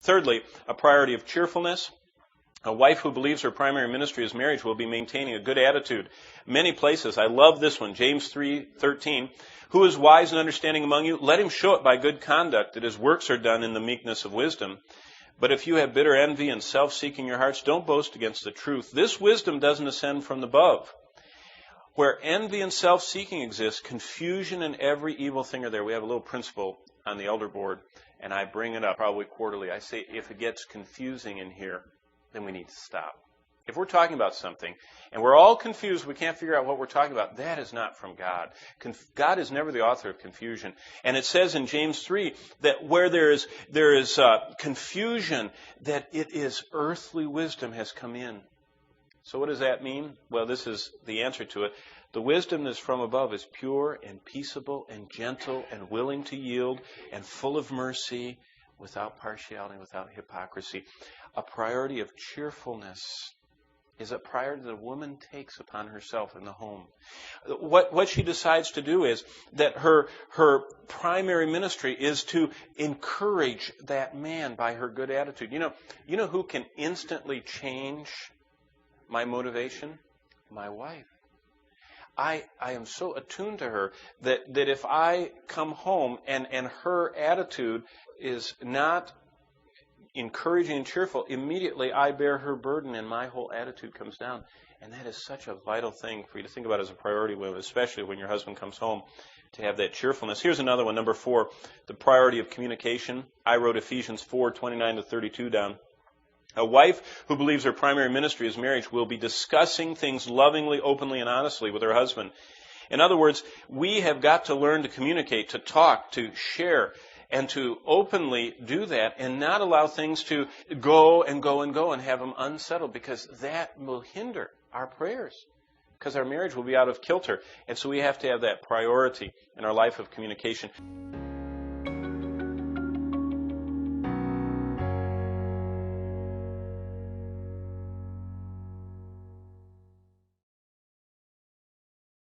Thirdly, a priority of cheerfulness. A wife who believes her primary ministry is marriage will be maintaining a good attitude. Many places, I love this one, James 3:13. Who is wise and understanding among you? Let him show it by good conduct, that his works are done in the meekness of wisdom. But if you have bitter envy and self-seeking in your hearts, don't boast against the truth. This wisdom doesn't ascend from above. Where envy and self-seeking exist, confusion and every evil thing are there. We have a little principle on the elder board, and I bring it up probably quarterly. I say, if it gets confusing in here, then we need to stop. If we're talking about something, and we're all confused, we can't figure out what we're talking about, that is not from God. God is never the author of confusion. And it says in James 3 that where there is confusion, that it is earthly wisdom has come in. So what does that mean? Well, this is the answer to it. The wisdom that's from above is pure and peaceable and gentle and willing to yield and full of mercy, without partiality, without hypocrisy. A priority of cheerfulness is a priority that a woman takes upon herself in the home. What she decides to do is that her primary ministry is to encourage that man by her good attitude. You know who can instantly change my motivation? My wife. I am so attuned to her that if I come home and her attitude is not encouraging and cheerful, immediately I bear her burden and my whole attitude comes down. And that is such a vital thing for you to think about as a priority, especially when your husband comes home, to have that cheerfulness. Here's another one, number 4, the priority of communication. I wrote Ephesians 4:29-32 down. A wife who believes her primary ministry is marriage will be discussing things lovingly, openly, and honestly with her husband. In other words, we have got to learn to communicate, to talk, to share, and to openly do that and not allow things to go and go and go and have them unsettled, because that will hinder our prayers, because our marriage will be out of kilter. And so we have to have that priority in our life of communication.